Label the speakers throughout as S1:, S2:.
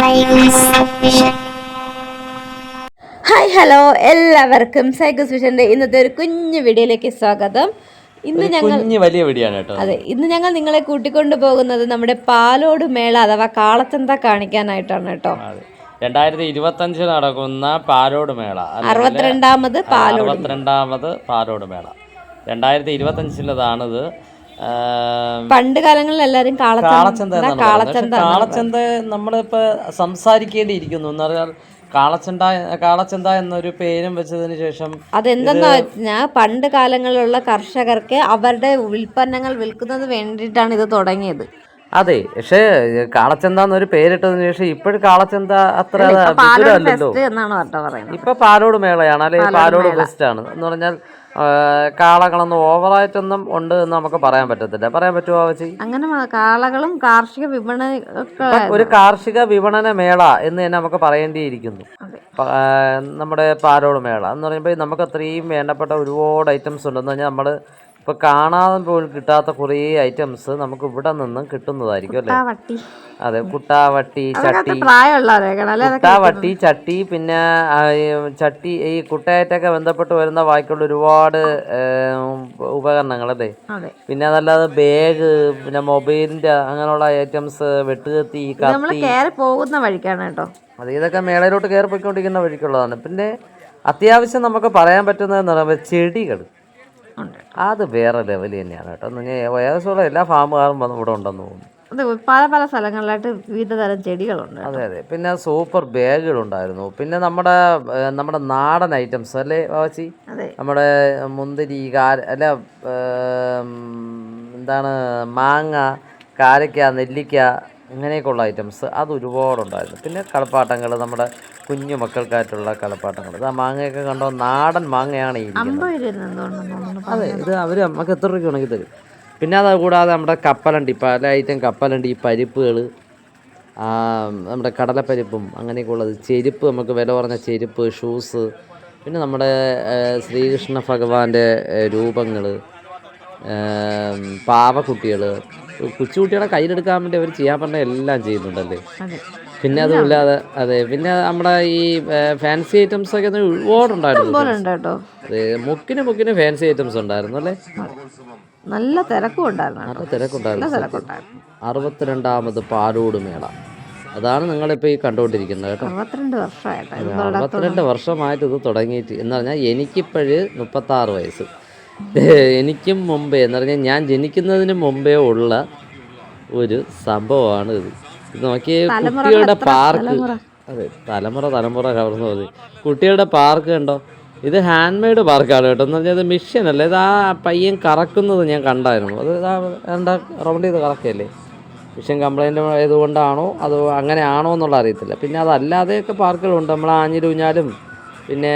S1: Hi hello എല്ലാവർക്കും സൈക്കോസ് വിഷന്റെ ഇന്നത്തെ ഒരു കുഞ്ഞു വീഡിയോയിലേക്ക് സ്വാഗതം. ഇന്ന്
S2: വലിയ വീഡിയോയാണ് കേട്ടോ.
S1: അതെ, ഇന്ന് ഞങ്ങൾ നിങ്ങളെ കൂട്ടിക്കൊണ്ടു പോകുന്നത് നമ്മുടെ പാലോട് മേള അഥവാ കാളച്ചന്ത കാണിക്കാനായിട്ടാണ് കേട്ടോ.
S2: 2025 നടക്കുന്ന പാലോട് മേള,
S1: 62ാമത്
S2: പാലോട് മേള 2025-ലേതാണിത്.
S1: പണ്ട് കാലങ്ങളിൽ എല്ലാവരും
S2: കാളച്ചന്ത നമ്മളിപ്പോൾ സംസാരിക്കേണ്ടിയിരിക്കുന്നു എന്ന് പറഞ്ഞാൽ കാളച്ചന്ത എന്നൊരു പേരും വെച്ചതിന് ശേഷം
S1: അതെന്തെന്ന് വെച്ചാൽ പണ്ട് കാലങ്ങളിലുള്ള കർഷകർക്ക് അവരുടെ ഉൽപ്പന്നങ്ങൾ വിൽക്കുന്നത് വേണ്ടിയിട്ടാണ് ഇത് തുടങ്ങിയത്.
S2: അതെ, പക്ഷേ കാളച്ചന്ത എന്നൊരു പേരിട്ടതിന് ശേഷം ഇപ്പോഴും കാളച്ചന്ത അത്ര വിപുലമല്ലല്ലോ. ഇപ്പൊ പാലോട് മേളയാണ്, അല്ലെ പാലോട് ഫെസ്റ്റ് ആണ് എന്ന് പറഞ്ഞാൽ കാളകളൊന്നും ഓവറായിട്ടൊന്നും ഉണ്ട് എന്ന് നമുക്ക് പറയാൻ പറ്റത്തില്ല. പറയാൻ പറ്റുമോ ആവശ്യം?
S1: അങ്ങനെ കാളകളും കാർഷിക വിപണന
S2: ഒരു കാർഷിക വിപണന മേള എന്ന് തന്നെ നമുക്ക് പറയേണ്ടിയിരിക്കുന്നു. നമ്മുടെ പാലോട് മേള എന്ന് പറയുമ്പോൾ നമുക്ക് അത്രയും വേണ്ടപ്പെട്ട ഒരുപാട് ഐറ്റംസ് ഉണ്ടെന്ന് പറഞ്ഞാൽ നമ്മൾ ഇപ്പൊ കാണാൻ പോലും കിട്ടാത്ത കുറേ ഐറ്റംസ് നമുക്ക് ഇവിടെ നിന്നും കിട്ടുന്നതായിരിക്കും അല്ലേ? അതെ, കുട്ടാവട്ടി, ചട്ടി, പിന്നെ ചട്ടി, ഈ കുട്ടയായിട്ടൊക്കെ ബന്ധപ്പെട്ട് വരുന്ന ബാക്കിയുള്ള ഒരുപാട് ഉപകരണങ്ങൾ അല്ലേ. പിന്നെ അതല്ലാതെ ബാഗ്, പിന്നെ മൊബൈലിന്റെ അങ്ങനെയുള്ള ഐറ്റംസ്, വെട്ടുകത്തി,
S1: പോകുന്ന വഴിക്കാണ് കേട്ടോ.
S2: അതെ, ഇതൊക്കെ മേളയിലോട്ട് കയറി പോയിക്കൊണ്ടിരിക്കുന്ന വഴിക്കുള്ളതാണ്. പിന്നെ അത്യാവശ്യം നമുക്ക് പറയാൻ പറ്റുന്നതെന്ന് പറയുമ്പോൾ ചെടികൾ, അത് വേറെ ലെവൽ തന്നെയാണ് കേട്ടോ. ഏകദേശമുള്ള എല്ലാ ഫാമുകാരും ഇവിടെ ഉണ്ടെന്ന് തോന്നുന്നു.
S1: പല പല സ്ഥലങ്ങളിലായിട്ട് വിവിധ തരം ചെടികളുണ്ട്.
S2: അതെ, പിന്നെ സൂപ്പർ ബാഗുകളുണ്ടായിരുന്നു. പിന്നെ നമ്മുടെ നാടൻ ഐറ്റംസ് അല്ലേ വാച്ചി, നമ്മുടെ മുന്തിരി, അല്ല എന്താണ്, മാങ്ങ, കാരക്ക, നെല്ലിക്ക, അങ്ങനെയൊക്കെയുള്ള ഐറ്റംസ് അത് ഒരുപാടുണ്ടായിരുന്നു. പിന്നെ കളിപ്പാട്ടങ്ങൾ, നമ്മുടെ കുഞ്ഞു മക്കൾക്കായിട്ടുള്ള കളിപ്പാട്ടങ്ങൾ. ആ മാങ്ങയൊക്കെ കണ്ടോ, നാടൻ മാങ്ങയാണ് ഈ ഇരിക്കുന്നത്. അതെ, ഇത് അവർ നമുക്ക് എത്ര രൂപയ്ക്ക് ഉണക്കി തരും. പിന്നെ അത് കൂടാതെ നമ്മുടെ കപ്പലണ്ടി, പല ഐറ്റം കപ്പലണ്ടി, പരിപ്പുകൾ, നമ്മുടെ കടലപ്പരിപ്പും അങ്ങനെയൊക്കെ ഉള്ളത്, ചെരുപ്പ്, നമുക്ക് വില കുറഞ്ഞ ചെരുപ്പ്, ഷൂസ്, പിന്നെ നമ്മുടെ ശ്രീകൃഷ്ണ ഭഗവാന്റെ രൂപങ്ങൾ, പാവക്കുട്ടികൾ, കൊച്ചുകുട്ടികളെ കയ്യിലെടുക്കാൻ വേണ്ടി അവർ ചെയ്യാൻ പറഞ്ഞ എല്ലാം ചെയ്യുന്നുണ്ടല്ലേ. പിന്നെ അതുമില്ലാതെ അതെ, പിന്നെ നമ്മുടെ ഈ ഫാൻസി ഐറ്റംസ് ഒക്കെ ഒരുപാടുണ്ടായിരുന്നു. അതെ, മുക്കിന് ഫാൻസി ഐറ്റംസ് ഉണ്ടായിരുന്നു അല്ലേ.
S1: നല്ല തിരക്കും ഉണ്ടായിരുന്നു.
S2: 62ാമത് പാലോട് മേള, അതാണ് നിങ്ങളിപ്പോൾ ഈ കണ്ടുകൊണ്ടിരിക്കുന്നത് കേട്ടോ. 62 വർഷമായിട്ട് ഇത് തുടങ്ങിയിട്ട് എന്ന് പറഞ്ഞാൽ എനിക്കിപ്പോഴ് 36 വയസ്സ്. എനിക്കും മുമ്പേ എന്ന് പറഞ്ഞാൽ ഞാൻ ജനിക്കുന്നതിന് മുമ്പേ ഉള്ള ഒരു സംഭവമാണ് ഇത്. നോക്കിയേ, കുട്ടികളുടെ പാർക്ക്. അതെ, തലമുറ കവർന്നു മതി. കുട്ടികളുടെ പാർക്ക് കണ്ടോ, ഇത് ഹാൻഡ് മെയ്ഡ് പാർക്കാണ് കേട്ടോ. എന്ന് പറഞ്ഞാൽ ഇത് മിഷ്യൻ അല്ല, ഇത് ആ പയ്യൻ കറക്കുന്നത് ഞാൻ കണ്ടായിരുന്നു. അത് എന്താ റൗണ്ട് ചെയ്ത് കറക്കുകയല്ലേ. മിഷ്യൻ കംപ്ലൈൻറ്റ് ആയതുകൊണ്ടാണോ അതോ അങ്ങനെയാണോ എന്നുള്ള അറിയത്തില്ല. പിന്നെ അതല്ലാതെയൊക്കെ പാർക്കുകളുണ്ട്, നമ്മൾ ആഞ്ഞിലൂഞ്ഞാലും, പിന്നെ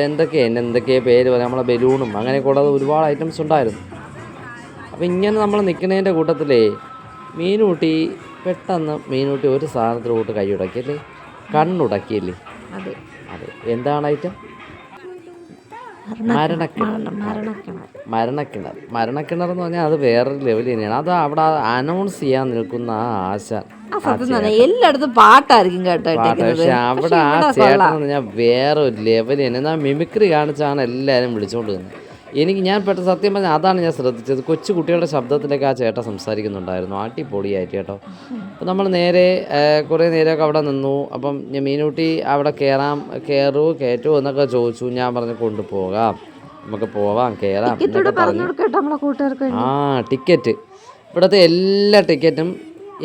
S2: എന്തൊക്കെയാണ് പേര് പറയാം, നമ്മളെ ബലൂണും അങ്ങനെയൊക്കെ ഉള്ളത് ഒരുപാട് ഐറ്റംസ് ഉണ്ടായിരുന്നു. അപ്പോൾ ഇങ്ങനെ നമ്മൾ നിൽക്കുന്നതിൻ്റെ കൂട്ടത്തിലേ മീനൂട്ടി പെട്ടെന്ന് ഒരു സാധനത്തിലോട്ട് കൈ ഉടക്കിയല്ലേ, കണ്ണുടക്കിയല്ലേ. അതെ, എന്താണ് ഐറ്റം? മരണക്കിണർ എന്ന് പറഞ്ഞാൽ അത് വേറൊരു ലെവൽ തന്നെയാണ്. അത് അവിടെ അനൗൺസ് ചെയ്യാൻ നിൽക്കുന്ന ആ ആശ
S1: എല്ലായിടത്തും പാട്ടായിരിക്കും കേട്ടോ.
S2: പക്ഷെ അവിടെ ആ ചേട്ടൻ എന്ന് പറഞ്ഞാൽ വേറെ ഒരു ലെവൽ തന്നെ. എന്നാൽ മിമിക്രി കാണിച്ചാണ് എല്ലാവരും വിളിച്ചുകൊണ്ട് വന്നത്. ഞാൻ പെട്ടെന്ന് സത്യം പറഞ്ഞാൽ അതാണ് ഞാൻ ശ്രദ്ധിച്ചത്. കൊച്ചു കുട്ടികളുടെ ശബ്ദത്തിലൊക്കെ ആ ചേട്ടൻ സംസാരിക്കുന്നുണ്ടായിരുന്നു, അടിപൊളിയായിട്ട് കേട്ടോ. അപ്പോൾ നമ്മൾ നേരെ കുറേ നേരമൊക്കെ അവിടെ നിന്നു. അപ്പം മീനൂട്ടി അവിടെ കയറ്റുമോ എന്നൊക്കെ ചോദിച്ചു. ഞാൻ പറഞ്ഞു കൊണ്ടുപോകാം, നമുക്ക് പോവാം, കയറാം എന്നൊക്കെ പറഞ്ഞു. ടിക്കറ്റ്, ഇവിടുത്തെ എല്ലാ ടിക്കറ്റും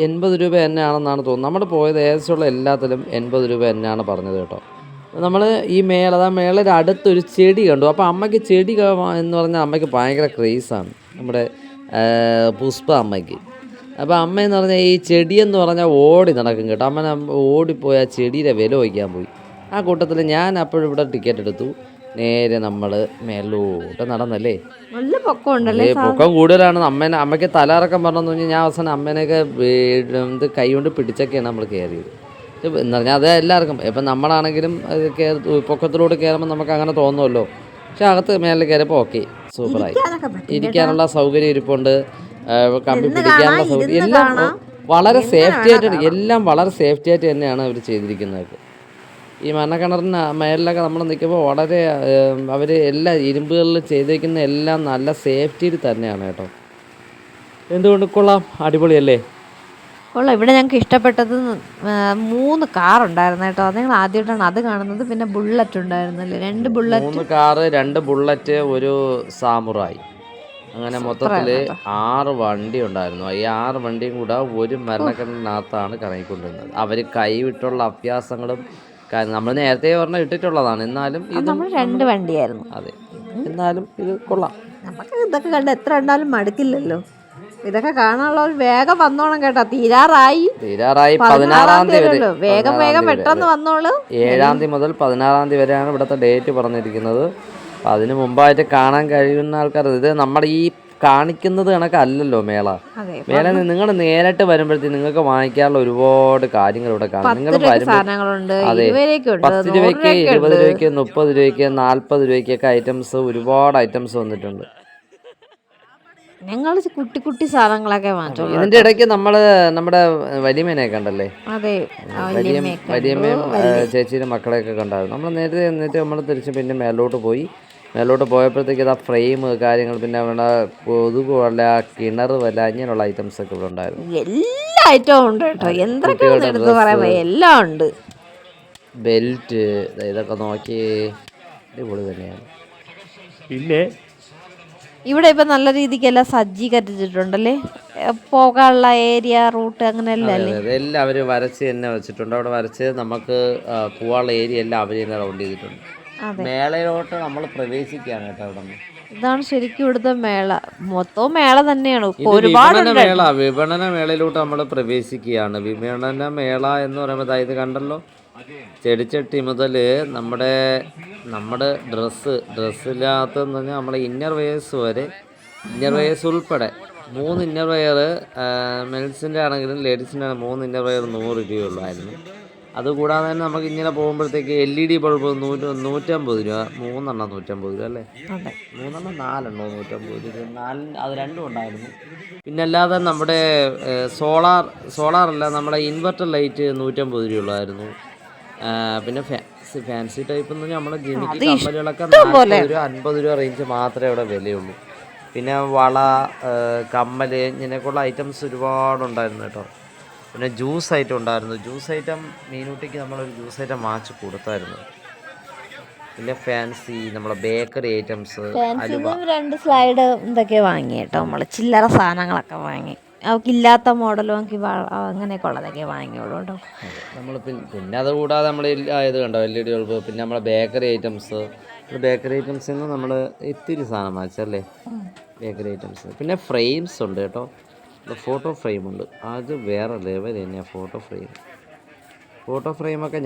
S2: 80 രൂപ തന്നെയാണെന്നാണ് തോന്നുന്നത്. നമ്മൾ പോയത് ഏകദേശമുള്ള എല്ലാത്തിലും 80 രൂപ തന്നെയാണ് പറഞ്ഞത് കേട്ടോ. നമ്മൾ ഈ മേളയുടെ അടുത്തൊരു ചെടി കണ്ടു. അപ്പോൾ അമ്മയ്ക്ക് ചെടി എന്ന് പറഞ്ഞാൽ അമ്മയ്ക്ക് ഭയങ്കര ക്രേസാണ്, നമ്മുടെ പുഷ്പ അമ്മയ്ക്ക്. അപ്പോൾ അമ്മയെന്ന് പറഞ്ഞാൽ ഈ ചെടിയെന്ന് പറഞ്ഞാൽ ഓടി നടക്കും കേട്ടോ. അമ്മ ഓടിപ്പോയി ആ ചെടിയുടെ വില വയ്ക്കാൻ പോയി. ആ കൂട്ടത്തിൽ ഞാൻ അപ്പോഴും ഇവിടെ ടിക്കറ്റ് എടുത്തു. നേരെ നമ്മൾ മേലോട്ട് നടന്നല്ലേ. പൊക്കം കൂടുതലാണ്. അമ്മയ്ക്ക് തലയിറക്കം പറഞ്ഞെന്ന് പറഞ്ഞാൽ ഞാൻ അവസാനം അമ്മേനെയൊക്കെ കൈ കൊണ്ട് പിടിച്ചൊക്കെയാണ് നമ്മൾ കയറിയത്. എന്ന് പറഞ്ഞാൽ അത് എല്ലാവർക്കും, ഇപ്പം നമ്മളാണെങ്കിലും പൊക്കത്തിലൂടെ കയറുമ്പോൾ നമുക്ക് അങ്ങനെ തോന്നുമല്ലോ. പക്ഷെ അകത്ത് മേലെ കയറിയപ്പോൾ ഓക്കെ, സൂപ്പറായി. ഇരിക്കാനുള്ള സൗകര്യം ഇരിപ്പുണ്ട്, കമ്പി പിടിക്കാനുള്ള സൗകര്യം എല്ലാം വളരെ സേഫ്റ്റി ആയിട്ട് എല്ലാം വളരെ സേഫ്റ്റി ആയിട്ട് തന്നെയാണ് അവർ ചെയ്തിരിക്കുന്നത്. ഈ മരണക്കിണറിന് മേലിലൊക്കെ നമ്മൾ നിൽക്കുമ്പോൾ വളരെ അവർ എല്ലാ ഇരുമ്പുകളിലും ചെയ്തിരിക്കുന്ന എല്ലാം നല്ല സേഫ്റ്റിയിൽ തന്നെയാണ് കേട്ടോ. എന്തുകൊണ്ട് കൊള്ളാം, അടിപൊളിയല്ലേ?
S1: കൊള്ളാം. ഇവിടെ ഞങ്ങൾക്ക് ഇഷ്ടപ്പെട്ടത് 3 കാറുണ്ടായിരുന്നു കേട്ടോ. അത് ഞങ്ങൾ ആദ്യമായിട്ടാണ് അത് കാണുന്നത്. പിന്നെ ബുള്ളറ്റ് ഉണ്ടായിരുന്നല്ലേ, 2 ബുള്ളറ്റ്,
S2: 3 കാറ്, 2 ബുള്ളറ്റ്, ഒരു സാമുറായി, അങ്ങനെ മൊത്തത്തിൽ 6 വണ്ടി ഉണ്ടായിരുന്നു. ഈ 6 വണ്ടിയും കൂടെ ഒരു മരണക്കിണറിനകത്താണ് കറങ്ങിക്കൊണ്ടിരുന്നത്. അവർ കൈവിട്ടുള്ള അഭ്യാസങ്ങളും നമ്മൾ നേരത്തെ പറഞ്ഞ ഇട്ടിട്ടുള്ളതാണ്. എന്നാലും ഇത്
S1: നമ്മൾ 2 വണ്ടിയായിരുന്നു.
S2: അതെ, എന്നാലും ഇത് കൊള്ളാം.
S1: നമുക്ക് ഇതൊക്കെ കണ്ട് എത്ര കണ്ടാലും മടുക്കില്ലല്ലോ. ഇതൊക്കെ കാണാനുള്ള ഒരു വേഗം വന്നോണം കേട്ടോ. തീരാറായി
S2: 16-ാം തീയതി വരെ.
S1: വേഗം പെട്ടെന്ന് വന്നോളൂ.
S2: 7-ാം തീയതി മുതൽ 16-ാം തീയതി വരെയാണ് ഇവിടുത്തെ ഡേറ്റ് പറഞ്ഞിരിക്കുന്നത്. അപ്പം അതിന് മുമ്പായിട്ട് കാണാൻ കഴിയുന്ന ആൾക്കാർ, ഇത് നമ്മുടെ ഈ കാണിക്കുന്നത് കണക്കല്ലല്ലോ മേള. നിങ്ങൾ നേരിട്ട് വരുമ്പോഴത്തേക്ക് നിങ്ങൾക്ക് വാങ്ങിക്കാനുള്ള ഒരുപാട് കാര്യങ്ങൾ ഇവിടെ കാണും. നിങ്ങൾ അതെ, 10 രൂപയ്ക്ക്, 20 രൂപയ്ക്ക്, 30 രൂപയ്ക്ക്, 40 രൂപയ്ക്കൊക്കെ ഐറ്റംസ്, ഒരുപാട് ഐറ്റംസ് വന്നിട്ടുണ്ട്.
S1: ഞങ്ങൾ കുട്ടി സാധനങ്ങളൊക്കെ വാങ്ങിച്ചു.
S2: ഇതിന്റെ ഇടയ്ക്ക് നമ്മുടെ വലിയമ്മേനെ കണ്ടല്ലേ? വലിയമ്മയും ചേച്ചിയുടെ മക്കളെയൊക്കെ കണ്ടായിരുന്നു. നമ്മൾ നേരത്തെ എന്നിട്ട് നമ്മൾ തിരിച്ച് പിന്നെ മേലോട്ട് പോയപ്പോഴത്തേക്ക് ഇതാ ഫ്രെയിം കാര്യങ്ങൾ, പിന്നെ അവിടെ കൊതുക് വല, കിണർ വല, ഇങ്ങനെയുള്ള ഐറ്റംസ് ഒക്കെ ഇവിടെ ഉണ്ടായിരുന്നു.
S1: എല്ലാ ഐറ്റവും ഉണ്ട് കേട്ടോ. എന്തൊക്കെയാണെന്ന് പറയാൻ എല്ലാം ഉണ്ട്.
S2: ബെൽറ്റ്, ഇതൊക്കെ നോക്കി അടിപൊളി തന്നെയാണ്. പിന്നെ
S1: ഇവിടെ ഇപ്പം നല്ല രീതിക്കെല്ലാം സജ്ജീകരിച്ചിട്ടുണ്ടല്ലേ, പോകാനുള്ള ഏരിയ, റൂട്ട്, അങ്ങനെയല്ല അല്ലേ?
S2: എല്ലാം അവർ വരച്ച് തന്നെ വെച്ചിട്ടുണ്ട്. അവിടെ വരച്ച് നമുക്ക് പോകാനുള്ള ഏരിയ എല്ലാം അവർ തന്നെ റൗണ്ട് ചെയ്തിട്ടുണ്ട്. മേളയിലോട്ട് നമ്മൾ പ്രവേശിക്കുകയാണ് കേട്ടോ. അവിടെ
S1: ഇതാണ് ശരിക്കും ഇവിടുത്തെ മേള. മൊത്തവും മേള തന്നെയാണ്.
S2: വിപണന മേളയിലോട്ട് നമ്മൾ പ്രവേശിക്കുകയാണ്. വിപണന മേള എന്ന് പറയുമ്പോൾ ഇത് കണ്ടല്ലോ, ചെടിച്ചട്ടി മുതൽ നമ്മുടെ ഡ്രസ്സിനകത്ത് എന്ന് പറഞ്ഞാൽ നമ്മുടെ ഇന്നർ വെയേഴ്സ് വരെ, ഇന്നർ വെയേഴ്സ് ഉൾപ്പെടെ 3 ഇന്നർ വെയർ, മെൻസിൻ്റെ ആണെങ്കിലും ലേഡീസിൻ്റെ ആണെങ്കിലും 3 ഇന്നർ വെയർ 100 രൂപയുള്ളായിരുന്നു. അതുകൂടാതെ തന്നെ നമുക്ക് ഇങ്ങനെ പോകുമ്പോഴത്തേക്ക് LED ബൾബ് 150 രൂപ, 3 എണ്ണം 150 രൂപ അല്ലേ? 3 എണ്ണം 4 എണ്ണോ 150 രൂപ, 4 അത് 2 ഉണ്ടായിരുന്നു. പിന്നെ അല്ലാതെ നമ്മുടെ സോളാറല്ല, നമ്മുടെ ഇൻവെർട്ടർ ലൈറ്റ് 150 രൂപയുള്ളായിരുന്നു. പിന്നെ ഫാൻസി ടൈപ്പ് എന്ന് പറഞ്ഞാൽ നമ്മുടെ ജിമിക്ക് കമ്മലുകളൊക്കെ 40 രൂപ 50 രൂപ റേഞ്ച് മാത്രമേ ഇവിടെ വിലയുള്ളൂ. പിന്നെ വള, കമ്മൽ, ഇങ്ങനെയൊക്കെയുള്ള ഐറ്റംസ് ഒരുപാടുണ്ടായിരുന്നു കേട്ടോ. പിന്നെ ജ്യൂസ് ഐറ്റം ഉണ്ടായിരുന്നു. ജ്യൂസ് ഐറ്റം മീനൂട്ടിക്ക് നമ്മളൊരു ജ്യൂസ് ഐറ്റം വാങ്ങിച്ച് കൊടുത്തായിരുന്നു. പിന്നെ ഫാൻസി നമ്മളെ ബേക്കറി ഐറ്റംസ്,
S1: 2 സ്ലൈഡ് എന്തൊക്കെ വാങ്ങി കേട്ടോ. നമ്മൾ ചില്ലറ സാധനങ്ങളൊക്കെ വാങ്ങി. അവൾക്കില്ലാത്ത മോഡലും അങ്ങനെയൊക്കെ ഉള്ളതൊക്കെ വാങ്ങിയോളൂ കേട്ടോ.
S2: നമ്മൾ പിന്നെ അതുകൂടാതെ നമ്മൾ ഇത് കണ്ടോ, LED ബൾബ്, പിന്നെ നമ്മളെ ബേക്കറി ഐറ്റംസിൽ നിന്ന് നമ്മൾ ഇത്തിരി സാധനം വാങ്ങിച്ചല്ലേ, ബേക്കറി ഐറ്റംസ്. പിന്നെ ഫ്രെയിംസ് ഉണ്ട് കേട്ടോ, ഫോട്ടോ ഫ്രെയിമുണ്ട്. അത് വേറെ ലെവൽ തന്നെയാണ് ഫോട്ടോ ഫ്രെയിമൊക്കെ.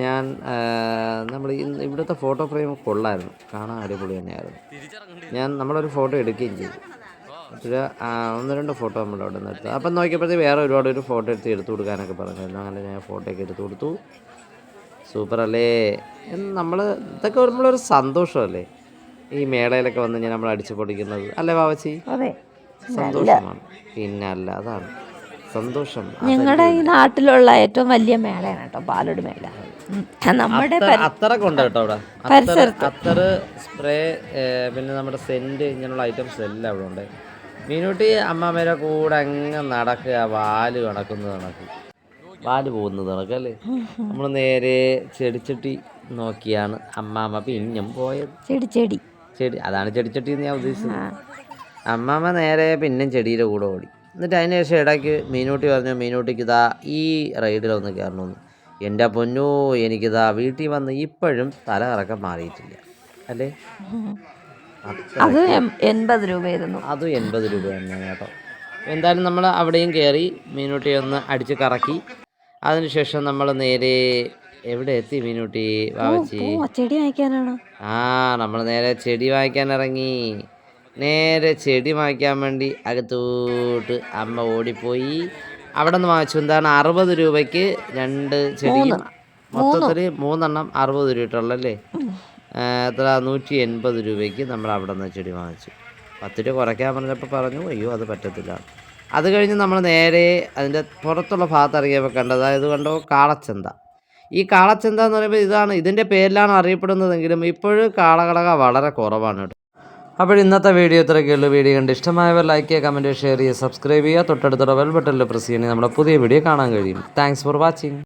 S2: നമ്മൾ ഇവിടുത്തെ ഫോട്ടോ ഫ്രെയിം കൊള്ളായിരുന്നു, കാണാൻ അടിപൊളി തന്നെയായിരുന്നു. നമ്മളൊരു ഫോട്ടോ എടുക്കുകയും ചെയ്തു. 1-2 ഫോട്ടോ നമ്മുടെ അവിടെ നിന്ന് എടുത്തു. അപ്പം നോക്കിയപ്പോഴത്തേക്ക് വേറെ ഒരുപാട് ഫോട്ടോ എടുത്ത് കൊടുക്കാനൊക്കെ പറഞ്ഞായിരുന്നു. അങ്ങനെ ഞാൻ ഫോട്ടോയൊക്കെ എടുത്ത് കൊടുത്തു. സൂപ്പറല്ലേ? ഇതൊക്കെ നമ്മളൊരു സന്തോഷമല്ലേ ഈ മേളയിലൊക്കെ വന്ന് നമ്മൾ അടിച്ചു പൊടിക്കുന്നത് അല്ലേ ബാബച്ചി? സന്തോഷമാണ്, പിന്നെ അല്ല, അതാണ് സന്തോഷം.
S1: ഞങ്ങളുടെ ഈ നാട്ടിലുള്ള ഏറ്റവും വലിയ മേളയാണ് കേട്ടോ പാലോട് മേള. നമ്മുടെ
S2: അത്തറൊക്കെ ഉണ്ട് കേട്ടോ അവിടെ. അത്തറ്, സ്പ്രേ, പിന്നെ നമ്മുടെ സെന്റ്, ഇങ്ങനെയുള്ള ഐറ്റംസ് എല്ലാം അവിടെ ഉണ്ട്. മീനൂട്ടി അമ്മാമ്മേരെ കൂടെ അങ്ങ് നടക്കുക, വാല് പോകുന്നത് കണക്കല്ലേ. നമ്മൾ നേരെ ചെടിച്ചട്ടി നോക്കിയാണ് അമ്മാമ്മ പിന്നും പോയത്. ചെടി അതാണ് ചെടിച്ചട്ടി എന്ന് ഞാൻ ഉദ്ദേശിച്ചത്. അമ്മാമ്മ നേരെ പിന്നും ചെടിയുടെ കൂടെ ഓടി. എന്നിട്ട് അതിന് ശേഷം ഇടയ്ക്ക് മീനൂട്ടി പറഞ്ഞു, മീനൂട്ടിക്ക് ഇതാ ഈ റൈഡിലൊന്ന് കയറണമെന്ന്. എൻ്റെ പൊന്നോ, എനിക്കിതാ വീട്ടിൽ വന്ന് ഇപ്പോഴും തല കറക്കം മാറിയിട്ടില്ല അല്ലേ?
S1: അത് 80 രൂപയായിരുന്നു.
S2: അതും 80 രൂപ തന്നെയാണ് കേട്ടോ. എന്തായാലും നമ്മൾ അവിടെയും കയറി മീനൂട്ടിയെ ഒന്ന് അടിച്ച് കറക്കി. അതിനുശേഷം നമ്മൾ നേരെ എവിടെ എത്തി മീനൂട്ടി വാവച്ചി?
S1: ചെടി വാങ്ങിക്കാനാണ്.
S2: നമ്മൾ നേരെ ചെടി വാങ്ങിക്കാൻ ഇറങ്ങി. നേരെ ചെടി വാങ്ങിക്കാൻ വേണ്ടി അകത്തോട്ട് അമ്മ ഓടിപ്പോയി. അവിടെ നിന്ന് വാങ്ങിച്ചു. എന്താണ് 60 രൂപയ്ക്ക് 2 ചെടിയും, മൊത്തത്തിൽ 3 എണ്ണം 60 രൂപ ഇട്ടുള്ളല്ലേ? എത്ര 180 രൂപയ്ക്ക് നമ്മൾ അവിടെ നിന്ന് ചെടി വാങ്ങിച്ചു. 10 രൂപ കുറയ്ക്കാൻ പറഞ്ഞപ്പോൾ പറഞ്ഞു അയ്യോ അത് പറ്റത്തില്ല. അത് കഴിഞ്ഞ് നമ്മൾ നേരെ അതിൻ്റെ പുറത്തുള്ള ഭാഗത്ത് ഇറങ്ങിയപ്പോൾ കണ്ടത് ഇത് കണ്ടോ കാളച്ചന്ത. ഈ കാളച്ചന്ത എന്ന് പറയുമ്പോൾ ഇതിൻ്റെ പേരിലാണ് അറിയപ്പെടുന്നതെങ്കിലും ഇപ്പോഴും കാളകളക വളരെ കുറവാണ് കേട്ടോ. അപ്പോൾ ഇന്നത്തെ വീഡിയോ ഇത്രയൊക്കെയുള്ളൂ. വീഡിയോ കണ്ട് ഇഷ്ടമായവർ ലൈക്ക് ചെയ്യുക, കമൻറ്റ് ചെയ്യുക, ഷെയർ ചെയ്യുക, സബ്സ്ക്രൈബ് ചെയ്യുക. തൊട്ടടുത്തുള്ള ബെൽ ബട്ടണിൽ പ്രസ് ചെയ്യണമെങ്കിൽ നമ്മുടെ പുതിയ വീഡിയോ കാണാൻ കഴിയും. Thanks for watching.